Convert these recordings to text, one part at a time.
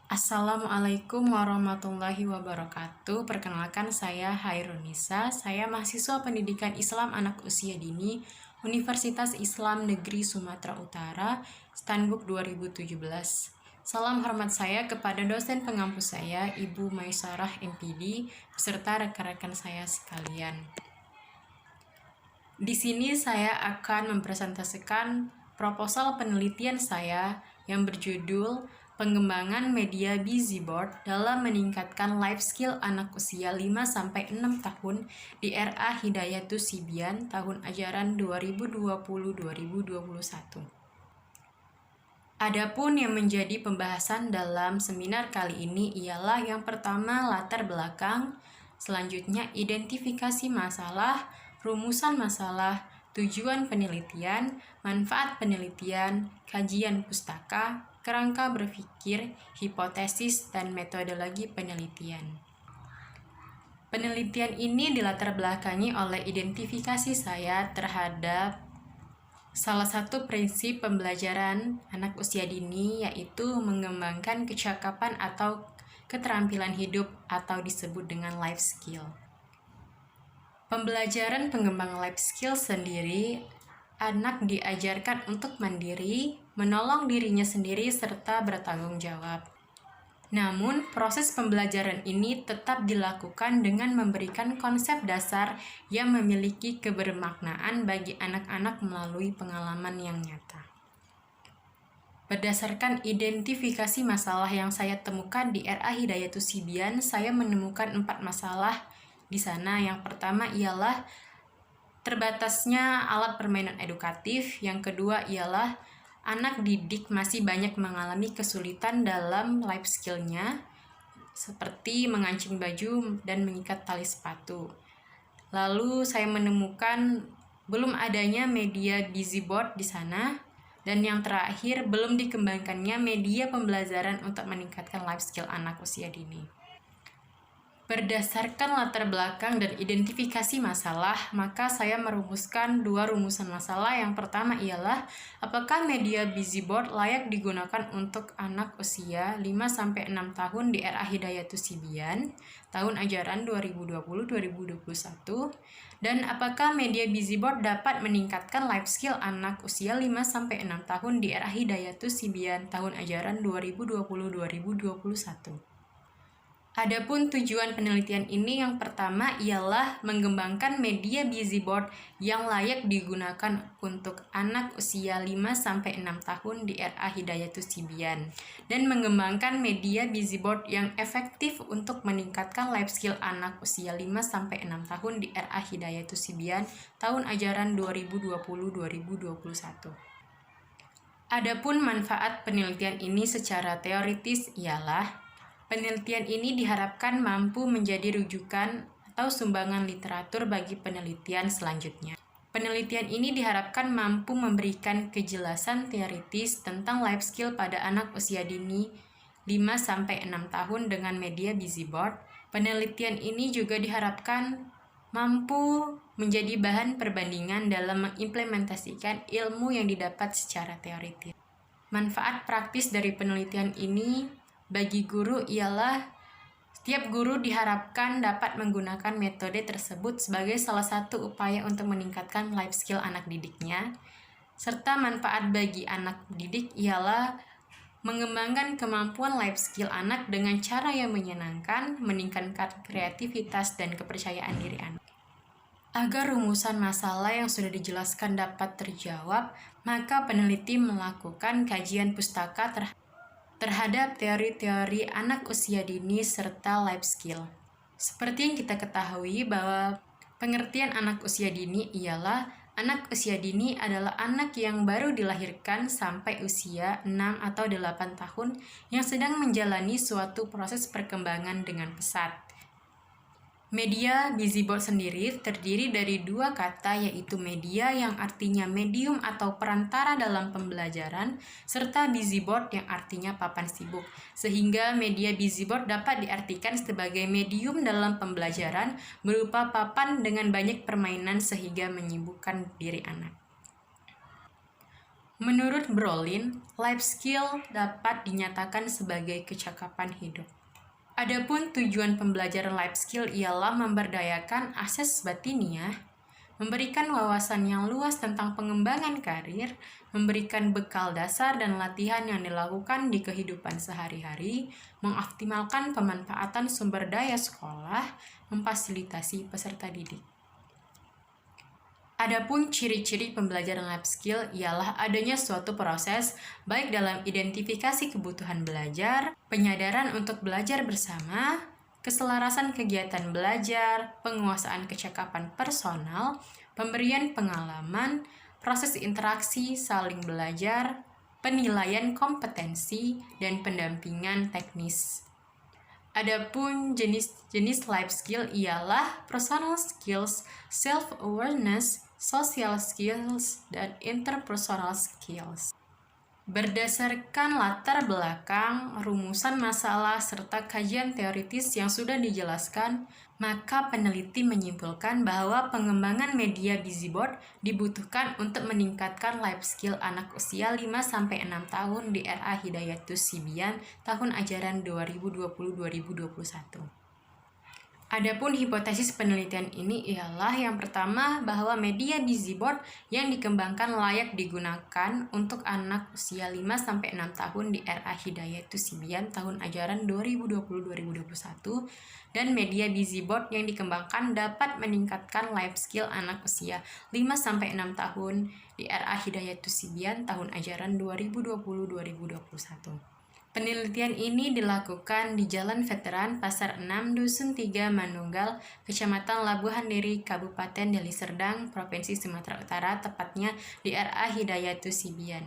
Assalamualaikum warahmatullahi wabarakatuh. Perkenalkan saya Hairunisa. Saya mahasiswa Pendidikan Islam Anak Usia Dini Universitas Islam Negeri Sumatera Utara, Stanbook 2017. Salam hormat saya kepada dosen pengampu saya, Ibu Maisarah MPD, beserta rekan-rekan saya sekalian. Di sini saya akan mempresentasikan proposal penelitian saya yang berjudul Pengembangan Media Busy Board dalam meningkatkan life skill anak usia 5-6 tahun di RA Hidayatus Sibian tahun ajaran 2020-2021. Adapun yang menjadi pembahasan dalam seminar kali ini ialah yang pertama latar belakang, selanjutnya identifikasi masalah, rumusan masalah, tujuan penelitian, manfaat penelitian, kajian pustaka, kerangka berpikir, hipotesis, dan metodologi penelitian. Penelitian ini dilatar belakangi oleh identifikasi saya terhadap salah satu prinsip pembelajaran anak usia dini, yaitu mengembangkan kecakapan atau keterampilan hidup atau disebut dengan life skill. Pembelajaran pengembangan life skill sendiri, anak diajarkan untuk mandiri, menolong dirinya sendiri, serta bertanggung jawab. Namun, proses pembelajaran ini tetap dilakukan dengan memberikan konsep dasar yang memiliki kebermaknaan bagi anak-anak melalui pengalaman yang nyata. Berdasarkan identifikasi masalah yang saya temukan di RA Hidayatus Sibian, saya menemukan 4 masalah di sana. Yang pertama ialah terbatasnya alat permainan edukatif. Yang kedua ialah anak didik masih banyak mengalami kesulitan dalam life skill-nya, seperti mengancing baju dan mengikat tali sepatu. Lalu saya menemukan belum adanya media busy board di sana. Dan yang terakhir, belum dikembangkannya media pembelajaran untuk meningkatkan life skill anak usia dini. Berdasarkan latar belakang dan identifikasi masalah, maka saya merumuskan 2 rumusan masalah. Yang pertama ialah, apakah media busy board layak digunakan untuk anak usia 5-6 tahun di RA Hidayatus Sibian, tahun ajaran 2020-2021, dan apakah media busy board dapat meningkatkan life skill anak usia 5-6 tahun di RA Hidayatus Sibian, tahun ajaran 2020-2021. Adapun tujuan penelitian ini, yang pertama ialah mengembangkan media busy board yang layak digunakan untuk anak usia 5-6 tahun di RA Hidayatus Sibian, dan mengembangkan media busy board yang efektif untuk meningkatkan life skill anak usia 5-6 tahun di RA Hidayatus Sibian, tahun ajaran 2020-2021. Adapun manfaat penelitian ini secara teoritis ialah, penelitian ini diharapkan mampu menjadi rujukan atau sumbangan literatur bagi penelitian selanjutnya. Penelitian ini diharapkan mampu memberikan kejelasan teoritis tentang life skill pada anak usia dini 5-6 tahun dengan media busy board. Penelitian ini juga diharapkan mampu menjadi bahan perbandingan dalam mengimplementasikan ilmu yang didapat secara teoritis. Manfaat praktis dari penelitian ini bagi guru ialah, setiap guru diharapkan dapat menggunakan metode tersebut sebagai salah satu upaya untuk meningkatkan life skill anak didiknya, serta manfaat bagi anak didik ialah mengembangkan kemampuan life skill anak dengan cara yang menyenangkan, meningkatkan kreativitas dan kepercayaan diri anak. Agar rumusan masalah yang sudah dijelaskan dapat terjawab, maka peneliti melakukan kajian pustaka terhadap teori-teori anak usia dini serta life skill. Seperti yang kita ketahui bahwa pengertian anak usia dini ialah, anak usia dini adalah anak yang baru dilahirkan sampai usia 6 atau 8 tahun yang sedang menjalani suatu proses perkembangan dengan pesat. Media busy board sendiri terdiri dari 2 kata, yaitu media yang artinya medium atau perantara dalam pembelajaran, serta busy board yang artinya papan sibuk. Sehingga media busy board dapat diartikan sebagai medium dalam pembelajaran berupa papan dengan banyak permainan sehingga menyibukkan diri anak. Menurut Brolin, life skill dapat dinyatakan sebagai kecakapan hidup. Adapun tujuan pembelajaran life skill ialah memberdayakan akses batiniah, memberikan wawasan yang luas tentang pengembangan karir, memberikan bekal dasar dan latihan yang dilakukan di kehidupan sehari-hari, mengoptimalkan pemanfaatan sumber daya sekolah, memfasilitasi peserta didik. Adapun ciri-ciri pembelajaran life skill ialah adanya suatu proses baik dalam identifikasi kebutuhan belajar, penyadaran untuk belajar bersama, keselarasan kegiatan belajar, penguasaan kecakapan personal, pemberian pengalaman, proses interaksi saling belajar, penilaian kompetensi, dan pendampingan teknis. Adapun jenis-jenis life skill ialah personal skills, self-awareness, social skills, dan interpersonal skills. Berdasarkan latar belakang, rumusan masalah, serta kajian teoritis yang sudah dijelaskan, maka peneliti menyimpulkan bahwa pengembangan media busy board dibutuhkan untuk meningkatkan life skill anak usia 5-6 tahun di RA Hidayatus Sibian tahun ajaran 2020-2021. Adapun hipotesis penelitian ini ialah yang pertama bahwa media busy-board yang dikembangkan layak digunakan untuk anak usia 5-6 tahun di RA Hidayatus Sibian tahun ajaran 2020-2021 dan media busy-board yang dikembangkan dapat meningkatkan life skill anak usia 5-6 tahun di RA Hidayatus Sibian tahun ajaran 2020-2021. Penelitian ini dilakukan di Jalan Veteran Pasar 6, Dusun 3, Manunggal, Kecamatan Labuhan Diri, Kabupaten Deli Serdang, Provinsi Sumatera Utara, tepatnya di RA Hidayatus Sibian.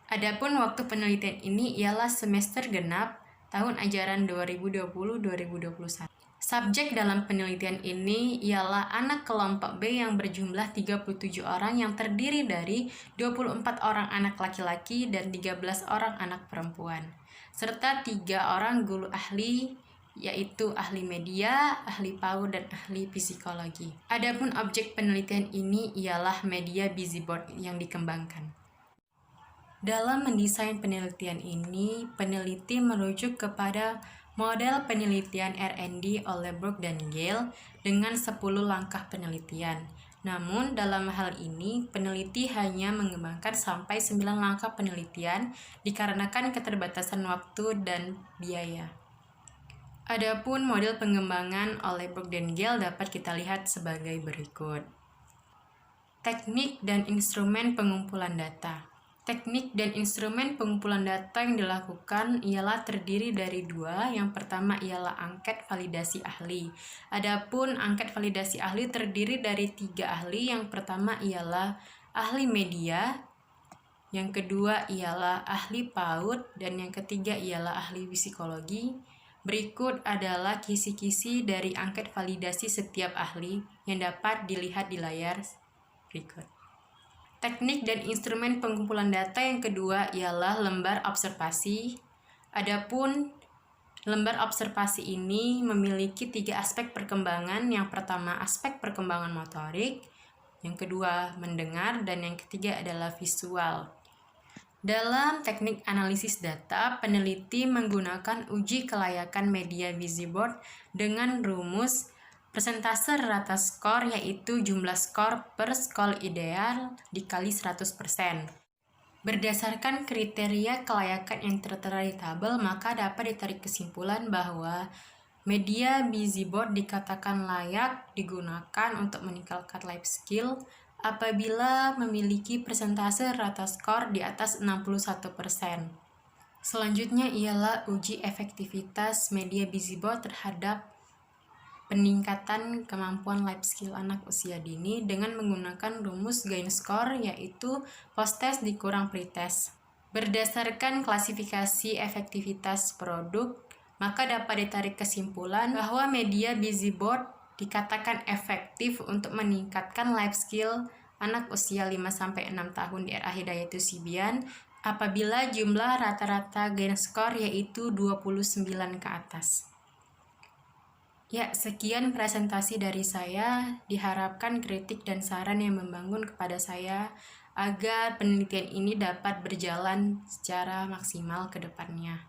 Adapun waktu penelitian ini ialah semester genap tahun ajaran 2020-2021. Subjek dalam penelitian ini ialah anak kelompok B yang berjumlah 37 orang yang terdiri dari 24 orang anak laki-laki dan 13 orang anak perempuan, serta 3 orang guru ahli, yaitu ahli media, ahli PAUD, dan ahli psikologi. Adapun objek penelitian ini ialah media busy-board yang dikembangkan. Dalam mendesain penelitian ini, peneliti merujuk kepada model penelitian R&D oleh Brook dan Gale dengan 10 langkah penelitian. Namun, dalam hal ini, peneliti hanya mengembangkan sampai 9 langkah penelitian dikarenakan keterbatasan waktu dan biaya. Adapun model pengembangan oleh Brook dan Gale dapat kita lihat sebagai berikut. Teknik dan instrumen pengumpulan data. Teknik dan instrumen pengumpulan data yang dilakukan ialah terdiri dari 2. Yang pertama ialah angket validasi ahli. Adapun angket validasi ahli terdiri dari 3 ahli. Yang pertama ialah ahli media, yang kedua ialah ahli PAUD, dan yang ketiga ialah ahli psikologi. Berikut adalah kisi-kisi dari angket validasi setiap ahli yang dapat dilihat di layar berikut. Teknik dan instrumen pengumpulan data yang kedua ialah lembar observasi. Adapun lembar observasi ini memiliki 3 aspek perkembangan. Yang pertama aspek perkembangan motorik, yang kedua mendengar, dan yang ketiga adalah visual. Dalam teknik analisis data, peneliti menggunakan uji kelayakan media busy-board dengan rumus persentase rata skor, yaitu jumlah skor per skor ideal dikali 100%. Berdasarkan kriteria kelayakan yang tertera di tabel, maka dapat ditarik kesimpulan bahwa media busy-board dikatakan layak digunakan untuk meningkatkan life skill apabila memiliki persentase rata skor di atas 61%. Selanjutnya ialah uji efektivitas media busy-board terhadap peningkatan kemampuan life skill anak usia dini dengan menggunakan rumus gain score, yaitu post-test dikurang pre-test. Berdasarkan klasifikasi efektivitas produk, maka dapat ditarik kesimpulan bahwa media busy-board dikatakan efektif untuk meningkatkan life skill anak usia 5-6 tahun di RA Hidayatus Sibian apabila jumlah rata-rata gain score yaitu 29 ke atas. Ya, sekian presentasi dari saya. Diharapkan kritik dan saran yang membangun kepada saya agar penelitian ini dapat berjalan secara maksimal ke depannya.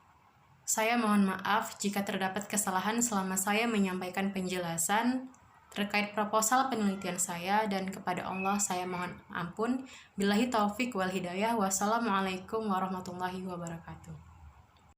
Saya mohon maaf jika terdapat kesalahan selama saya menyampaikan penjelasan terkait proposal penelitian saya, dan kepada Allah saya mohon ampun. Billahi taufik wal hidayah. Wassalamualaikum warahmatullahi wabarakatuh.